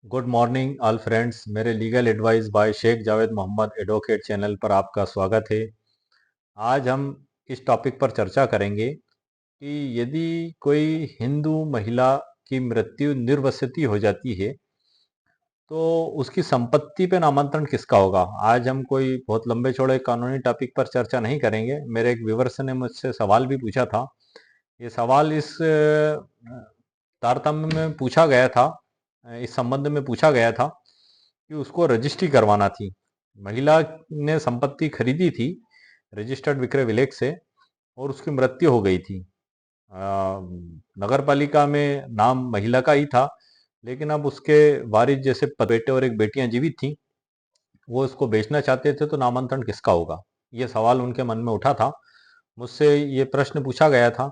Good morning all friends. मेरे legal advice by Shaikh Javed Mohammad advocate channel पर आपका स्वागत है। आज हम इस टॉपिक पर चर्चा करेंगे कि यदि कोई हिंदू महिला की मृत्यु निर्वसति हो जाती है तो उसकी संपत्ति पे नामांतरण किसका होगा। आज हम कोई बहुत लंबे चौड़े कानूनी टॉपिक पर चर्चा नहीं करेंगे। मेरे एक व्यूवर्स ने मुझसे सवाल भी पूछा था। ये सवाल इस तारतम्य में पूछा गया था, इस संबंध में पूछा गया था कि उसको रजिस्ट्री करवाना थी। महिला ने संपत्ति खरीदी थी रजिस्टर्ड विक्रय विलेख से और उसकी मृत्यु हो गई थी। नगर पालिका में नाम महिला का ही था, लेकिन अब उसके वारिस जैसे बेटे और एक बेटियां जीवित थी, वो इसको बेचना चाहते थे, तो नामांतरण किसका होगा, ये सवाल उनके मन में उठा था। मुझसे ये प्रश्न पूछा गया था,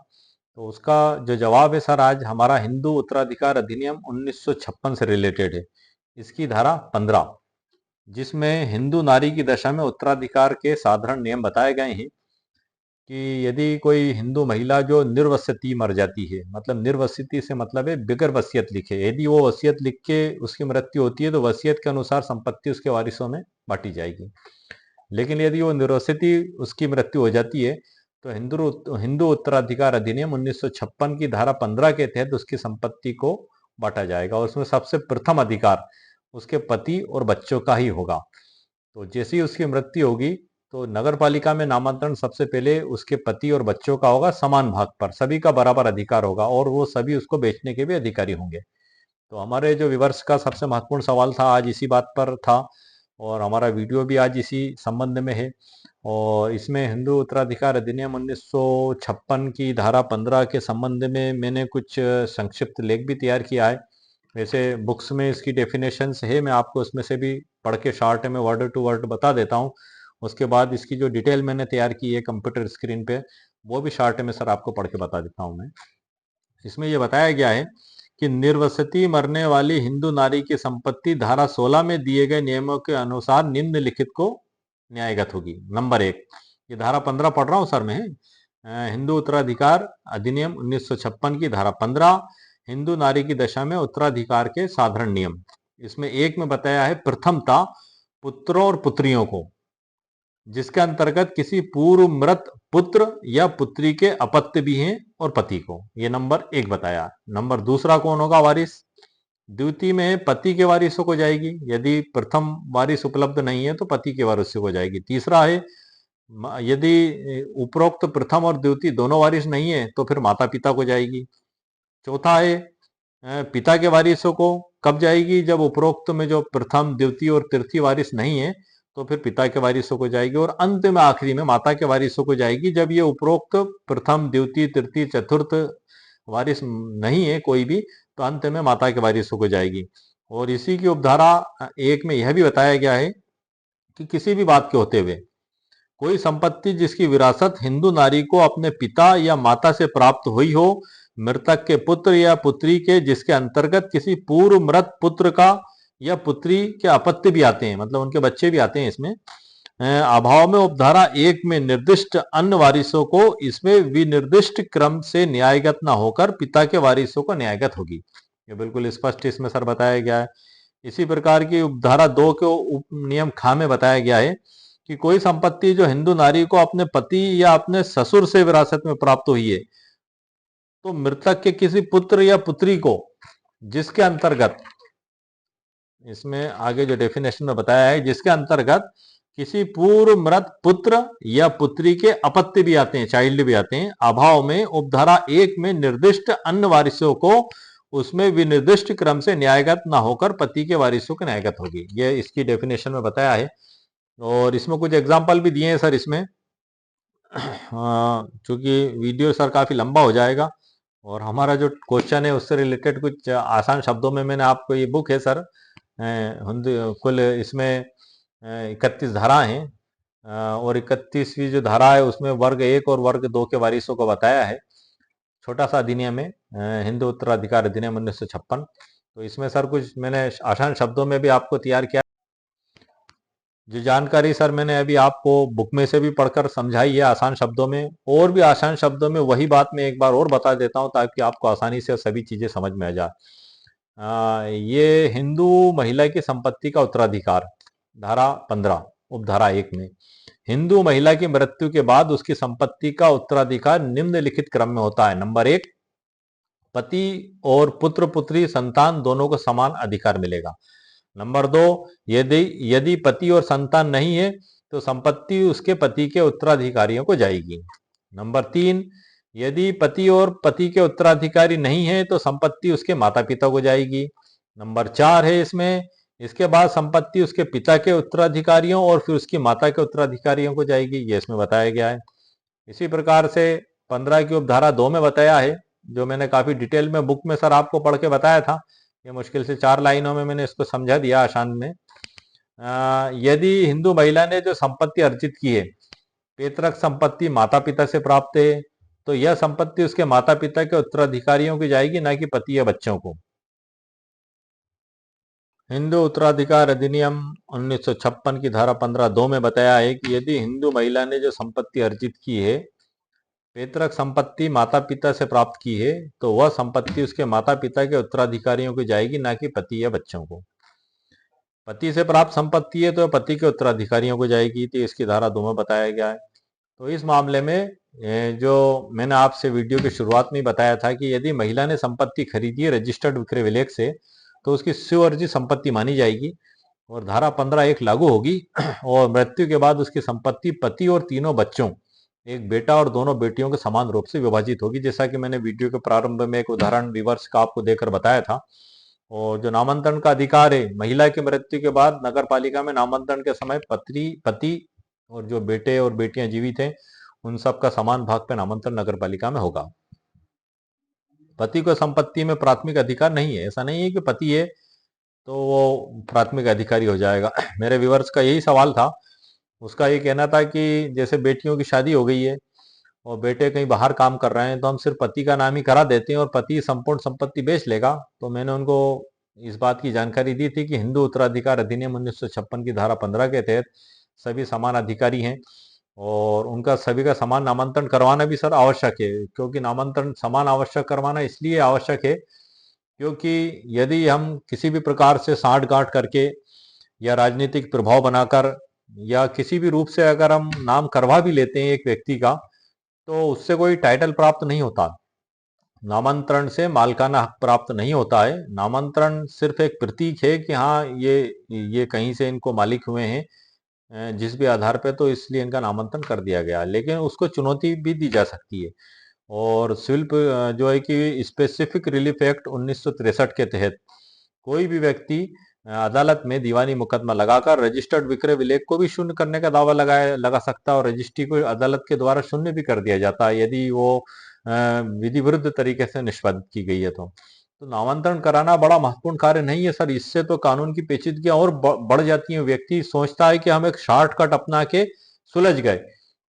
तो उसका जो जवाब है सर, आज हमारा हिंदू उत्तराधिकार अधिनियम 1956 से रिलेटेड है। इसकी धारा 15, जिसमें हिंदू नारी की दशा में उत्तराधिकार के साधारण नियम बताए गए हैं कि यदि कोई हिंदू महिला जो निर्वसति मर जाती है, मतलब निर्वसति से मतलब है बिगर वसीयत लिखे, यदि वो वसीयत लिख के उसकी मृत्यु होती है तो वसीयत के अनुसार संपत्ति उसके वारिसों में बांटी जाएगी। लेकिन यदि वो निर्वसति उसकी मृत्यु हो जाती है तो हिंदू उत्तराधिकार अधिनियम 1956 की धारा 15 के तहत उसकी संपत्ति को बांटा जाएगा और उसमें सबसे प्रथम अधिकार उसके पति और बच्चों का ही होगा। तो जैसे ही उसकी मृत्यु होगी तो नगर पालिका में नामांतरण सबसे पहले उसके पति और बच्चों का होगा, समान भाग पर सभी का बराबर अधिकार होगा और वो सभी उसको बेचने के भी अधिकारी होंगे। तो हमारे जो विवर्स का सबसे महत्वपूर्ण सवाल था आज इसी बात पर था और हमारा वीडियो भी आज इसी संबंध में है। और इसमें हिंदू उत्तराधिकार अधिनियम 1956 की धारा 15 के संबंध में मैंने कुछ संक्षिप्त लेख भी तैयार किया है। वैसे बुक्स में इसकी डेफिनेशंस है, मैं आपको उसमें से भी पढ़ के शॉर्ट में वर्ड टू वर्ड बता देता हूँ। उसके बाद इसकी जो डिटेल मैंने तैयार की है कंप्यूटर स्क्रीन पे, वो भी शॉर्ट में सर आपको पढ़ के बता देता हूँ मैं। इसमें यह बताया गया है कि निर्वसति मरने वाली हिंदू नारी की संपत्ति धारा 16 में दिए गए नियमों के अनुसार निम्नलिखित को न्यायगत होगी। नंबर 1, ये धारा 15 पढ़ रहा हूं सर मैं। हिंदू उत्तराधिकार अधिनियम 1956 की धारा 15, हिंदू नारी की दशा में उत्तराधिकार के साधारण नियम। इसमें एक में बताया है प्रथमता पुत्रों और पुत्रियों को, जिसके अंतर्गत किसी पूर्व मृत पुत्र या पुत्री के अपत्य भी हैं और पति को, ये नंबर 1 बताया। नंबर दूसरा कौन होगा वारिस, द्वितीय में पति के वारिसों को जाएगी, यदि प्रथम वारिस उपलब्ध नहीं है तो पति के वारिसों को जाएगी। तीसरा है यदि उपरोक्त प्रथम और द्वितीय दोनों वारिस नहीं है तो फिर माता पिता को जाएगी। चौथा है पिता के वारिसों को कब जाएगी, जब उपरोक्त में जो प्रथम द्वितीय और तृतीय वारिस नहीं है तो फिर पिता के वारिसों को जाएगी। और अंत में आखिरी में माता के वारिसों को जाएगी, जब ये उपरोक्त प्रथम द्वितीय तृतीय चतुर्थ वारिस नहीं है कोई भी, तो अंत में माता के वारिसों को जाएगी। और इसी की उपधारा 1 में यह भी बताया गया है कि किसी भी बात के होते हुए कोई संपत्ति जिसकी विरासत हिंदू नारी को अपने पिता या माता से प्राप्त हुई हो, मृतक के पुत्र या पुत्री के, जिसके अंतर्गत किसी पूर्व मृत पुत्र का या पुत्री के अपत्य भी आते हैं, मतलब उनके बच्चे भी आते हैं इसमें, अभाव में उपधारा 1 में निर्दिष्ट अन्य वारिसों को इसमें विनिर्दिष्ट क्रम से न्यायगत न होकर पिता के वारिसों को न्यायगत होगी। ये बिल्कुल स्पष्ट इसमें सर बताया गया है। इसी प्रकार की उपधारा 2 के उप नियम खा में बताया गया है कि कोई संपत्ति जो हिंदू नारी को अपने पति या अपने ससुर से विरासत में प्राप्त हुई है, तो मृतक के किसी पुत्र या पुत्री को, जिसके अंतर्गत, इसमें आगे जो डेफिनेशन में बताया है, जिसके अंतर्गत किसी पूर्व मृत पुत्र या पुत्री के अपत्य भी आते हैं, चाइल्ड भी आते हैं, अभाव में उपधारा 1 में निर्दिष्ट अन्य वारिसों को उसमें विनिर्दिष्ट क्रम से न्यायगत न होकर पति के वारिसों को न्यायगत होगी। ये इसकी डेफिनेशन में बताया है। और इसमें कुछ एग्जाम्पल भी दिए हैं सर इसमें। चूंकि वीडियो सर काफी लंबा हो जाएगा और हमारा जो क्वेश्चन है उससे रिलेटेड कुछ आसान शब्दों में मैंने आपको, ये बुक है सर कुल इसमें 31 धारा हैं और 31वीं जो धारा है उसमें वर्ग 1 और वर्ग 2 के वारिसों को बताया है। छोटा सा अधिनियम है, हिंदू उत्तराधिकार अधिनियम 1956। तो इसमें सर कुछ मैंने आसान शब्दों में भी आपको तैयार किया। जो जानकारी सर मैंने अभी आपको बुक में से भी पढ़कर समझाई है आसान शब्दों में, और भी आसान शब्दों में वही बात मैं एक बार और बता देता हूं ताकि आपको आसानी से सभी चीजें समझ में आ जाए। ये हिंदू महिला की संपत्ति का उत्तराधिकार, धारा 15 उपधारा 1 में हिंदू महिला की मृत्यु के बाद उसकी संपत्ति का उत्तराधिकार निम्नलिखित क्रम में होता है। नंबर 1, पति और पुत्र पुत्री संतान दोनों को समान अधिकार मिलेगा। नंबर 2, यदि यदि पति और संतान नहीं है तो संपत्ति उसके पति के उत्तराधिकारियों को जाएगी। नंबर 3, यदि पति और पति के उत्तराधिकारी नहीं है तो संपत्ति उसके माता पिता को जाएगी। नंबर 4 है इसमें, इसके बाद संपत्ति उसके पिता के उत्तराधिकारियों और फिर उसकी माता के उत्तराधिकारियों को जाएगी, ये इसमें बताया गया है। इसी प्रकार से 15 की उपधारा 2 में बताया है, जो मैंने काफी डिटेल में बुक में सर आपको पढ़ के बताया था। ये मुश्किल से 4 लाइनों में मैंने इसको समझा दिया आसान में। यदि हिंदू महिला ने जो संपत्ति अर्जित की है, पैतृक संपत्ति माता पिता से प्राप्त है, तो यह संपत्ति उसके माता पिता के उत्तराधिकारियों की जाएगी, ना कि पति या बच्चों को। हिंदू उत्तराधिकार अधिनियम 1956 की धारा 15(2) में बताया है कि यदि हिंदू महिला ने जो संपत्ति अर्जित की है, पैतृक संपत्ति माता पिता से प्राप्त की है, तो वह संपत्ति उसके माता पिता के उत्तराधिकारियों को जाएगी, ना कि पति या बच्चों को। पति से प्राप्त संपत्ति है तो पति के उत्तराधिकारियों को जाएगी, तो इसकी धारा 2 में बताया गया है। तो इस मामले में जो मैंने आपसे वीडियो की शुरुआत में बताया था कि यदि महिला ने संपत्ति खरीदी है रजिस्टर्ड विक्रय विलेख से, तो उसकी स्वर्जित संपत्ति मानी जाएगी और धारा 15(1) लागू होगी और मृत्यु के बाद उसकी संपत्ति पति और तीनों बच्चों, एक बेटा और दोनों बेटियों के समान रूप से विभाजित होगी, जैसा कि मैंने वीडियो के प्रारंभ में एक उदाहरण रिवर्स का आपको देकर बताया था। और जो नामांतरण का अधिकार है, महिला की मृत्यु के बाद नगर पालिका में नामांतरण के समय पति और जो बेटे और बेटियां जीवित हैं उन सब का समान भाग पे नामांतरण नगर पालिका में होगा। पति को संपत्ति में प्राथमिक अधिकार नहीं है, ऐसा नहीं है कि पति है तो वो प्राथमिक अधिकारी हो जाएगा। मेरे व्यूअर्स का यही सवाल था, उसका ये कहना था कि जैसे बेटियों की शादी हो गई है और बेटे कहीं बाहर काम कर रहे हैं तो हम सिर्फ पति का नाम ही करा देते हैं और पति संपूर्ण संपत्ति बेच लेगा। तो मैंने उनको इस बात की जानकारी दी थी कि हिंदू उत्तराधिकार अधिनियम 1956 की धारा 15 के तहत सभी समान अधिकारी हैं और उनका सभी का समान नामांतरण करवाना भी सर आवश्यक है, क्योंकि नामांतरण समान आवश्यक करवाना इसलिए आवश्यक है क्योंकि यदि हम किसी भी प्रकार से साठ गांठ करके या राजनीतिक प्रभाव बनाकर या किसी भी रूप से अगर हम नाम करवा भी लेते हैं एक व्यक्ति का, तो उससे कोई टाइटल प्राप्त नहीं होता। नामांतरण से मालकाना हक प्राप्त नहीं होता है। नामांतरण सिर्फ एक प्रतीक है कि हाँ ये कहीं से इनको मालिक हुए हैं जिस भी आधार पे, तो इसलिए इनका नामांतरण कर दिया गया, लेकिन उसको चुनौती भी दी जा सकती है। और सिविल जो है कि स्पेसिफिक रिलीफ एक्ट 1963 के तहत कोई भी व्यक्ति अदालत में दीवानी मुकदमा लगाकर रजिस्टर्ड विक्रय विलेख को भी शून्य करने का दावा लगा सकता है और रजिस्ट्री को अदालत के द्वारा शून्य भी कर दिया जाता है यदि वो विधि विरुद्ध तरीके से निष्पादित की गई है। तो नामांतरण कराना बड़ा महत्वपूर्ण कार्य नहीं है सर, इससे तो कानून की पेचीदगियां और बढ़ जाती हैं। व्यक्ति सोचता है कि हम एक शॉर्टकट अपना के सुलझ गए,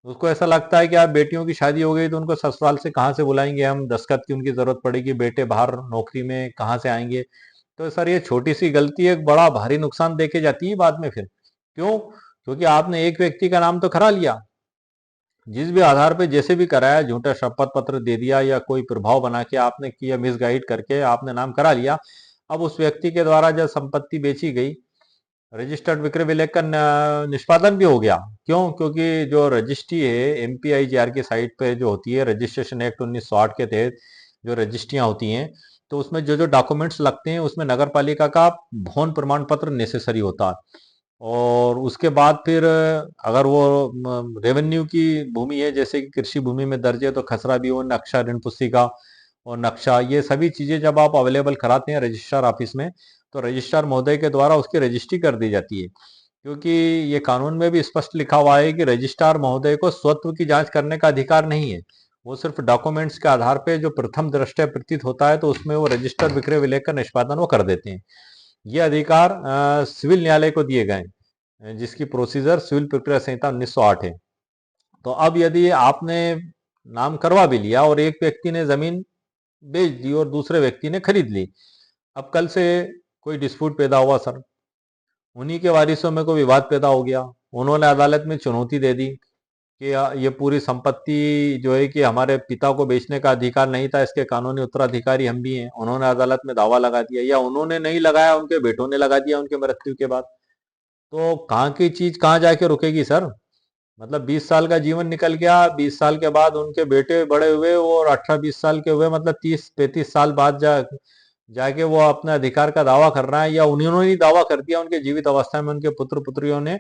उसको ऐसा लगता है कि आप बेटियों की शादी हो गई तो उनको ससुराल से कहाँ से बुलाएंगे हम, दस्तखत की उनकी जरूरत पड़ेगी, बेटे बाहर नौकरी में कहाँ से आएंगे। तो सर ये छोटी सी गलती एक बड़ा भारी नुकसान देके जाती है बाद में। फिर क्यों? क्योंकि आपने एक व्यक्ति का नाम तो करा लिया, जिस भी आधार पे जैसे भी कराया, झूठा शपथ पत्र दे दिया या कोई प्रभाव बना के आपने किया, मिसगाइड करके आपने नाम करा लिया। अब उस व्यक्ति के द्वारा जब संपत्ति बेची गई, रजिस्टर्ड विक्रय विलेख का निष्पादन भी हो गया। क्यों? क्योंकि जो रजिस्ट्री है एमपीआईजीआर की साइट पे जो होती है, रजिस्ट्रेशन एक्ट 1960 के तहत जो रजिस्ट्रियां होती हैं, तो उसमें जो जो डॉक्यूमेंट्स लगते हैं उसमें नगर पालिका का भवन प्रमाण पत्र नेसेसरी होता है। और उसके बाद फिर अगर वो रेवेन्यू की भूमि है, जैसे कि कृषि भूमि में दर्ज है, तो खसरा भी हो, नक्शा, ऋण पुस्तिका और नक्शा, ये सभी चीजें जब आप अवेलेबल कराते हैं रजिस्ट्रार ऑफिस में, तो रजिस्ट्रार महोदय के द्वारा उसकी रजिस्ट्री कर दी जाती है। क्योंकि ये कानून में भी स्पष्ट लिखा हुआ है कि रजिस्ट्रार महोदय को स्वत्व की जांच करने का अधिकार नहीं है। वो सिर्फ डॉक्यूमेंट्स के आधार पे जो प्रथम दृष्टया प्रतीत होता है, तो उसमें वो रजिस्टर विक्रय विलेख का निष्पादन वो कर देते हैं। ये अधिकार सिविल न्यायालय को दिए गए, जिसकी प्रोसीजर सिविल प्रक्रिया संहिता 1908 है। तो अब यदि आपने नाम करवा भी लिया और एक व्यक्ति ने जमीन बेच दी और दूसरे व्यक्ति ने खरीद ली, अब कल से कोई डिस्प्यूट पैदा हुआ सर, उन्हीं के वारिसों में कोई विवाद पैदा हो गया, उन्होंने अदालत में चुनौती दे दी कि ये पूरी संपत्ति जो है कि हमारे पिता को बेचने का अधिकार नहीं था, इसके कानूनी उत्तराधिकारी हम भी हैं, उन्होंने अदालत में दावा लगा दिया, या उन्होंने नहीं लगाया, उनके बेटों ने लगा दिया उनके मृत्यु के बाद। तो कहाँ की चीज कहाँ जाके रुकेगी सर? मतलब 20 साल का जीवन निकल गया, 20 साल के बाद उनके बेटे बड़े हुए और 18-20 साल के हुए, मतलब 30-35 साल बाद जाके वो अपने अधिकार का दावा कर रहा है, या उन्होंने ही दावा कर दिया उनके जीवित अवस्था में उनके पुत्र पुत्रियों ने,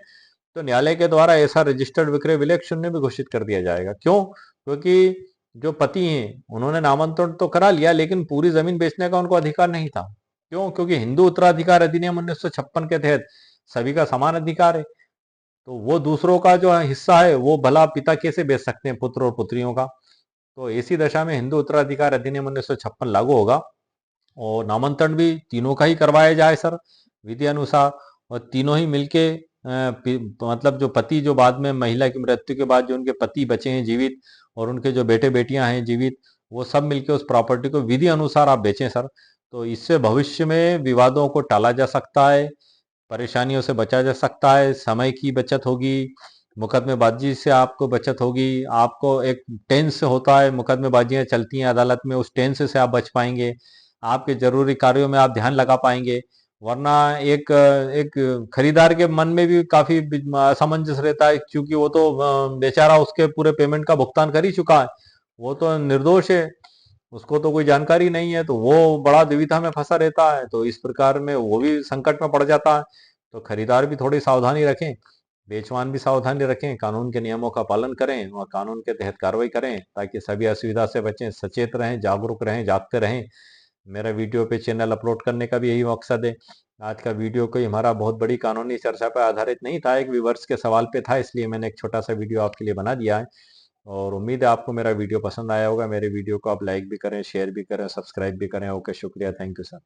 तो न्यायालय के द्वारा ऐसा रजिस्टर्ड विक्रय विलेख शून्य भी घोषित कर दिया जाएगा। क्यों? क्योंकि जो पति हैं उन्होंने नामांतरण तो करा लिया, लेकिन पूरी जमीन बेचने का उनको अधिकार नहीं था। क्यों? क्योंकि हिंदू उत्तराधिकार अधिनियम 1956 के तहत सभी का समान अधिकार है। तो वो दूसरों का जो हिस्सा है वो भला पिता कैसे बेच सकते हैं, पुत्र और पुत्रियों का? तो ऐसी दशा में हिंदू उत्तराधिकार अधिनियम 1956 लागू होगा, और नामांतरण भी तीनों का ही करवाया जाए सर, विधि अनुसार। और तीनों ही मिलके मतलब जो पति, जो बाद में महिला की मृत्यु के बाद जो उनके पति बचे हैं जीवित, और उनके जो बेटे बेटियां हैं जीवित, वो सब मिलके उस प्रॉपर्टी को विधि अनुसार आप बेचें सर। तो इससे भविष्य में विवादों को टाला जा सकता है, परेशानियों से बचा जा सकता है, समय की बचत होगी, मुकदमेबाजी से आपको बचत होगी, आपको एक टेंस होता है, मुकदमेबाजियां चलती हैं अदालत में, उस टेंस से आप बच पाएंगे, आपके जरूरी कार्यों में आप ध्यान लगा पाएंगे। वरना एक एक खरीदार के मन में भी काफी असमंजस रहता है, क्योंकि वो तो बेचारा उसके पूरे पेमेंट का भुगतान कर ही चुका है, वो तो निर्दोष है, उसको तो कोई जानकारी नहीं है, तो वो बड़ा दुविधा में फंसा रहता है, तो इस प्रकार में वो भी संकट में पड़ जाता है। तो खरीदार भी थोड़ी सावधानी रखें, बेचवान भी सावधानी रखें, कानून के नियमों का पालन करें और कानून के तहत कार्रवाई करें, ताकि सभी असुविधा से बचें, सचेत रहें, जागरूक रहें, जागते रहें। मेरा वीडियो पे चैनल अपलोड करने का भी यही मकसद है। आज का वीडियो कोई हमारा बहुत बड़ी कानूनी चर्चा पर आधारित नहीं था, एक व्यूवर्स के सवाल पे था, इसलिए मैंने एक छोटा सा वीडियो आपके लिए बना दिया है। और उम्मीद है आपको मेरा वीडियो पसंद आया होगा। मेरे वीडियो को आप लाइक भी करें, शेयर भी करें, सब्सक्राइब भी करें। ओके, शुक्रिया, थैंक यू सर।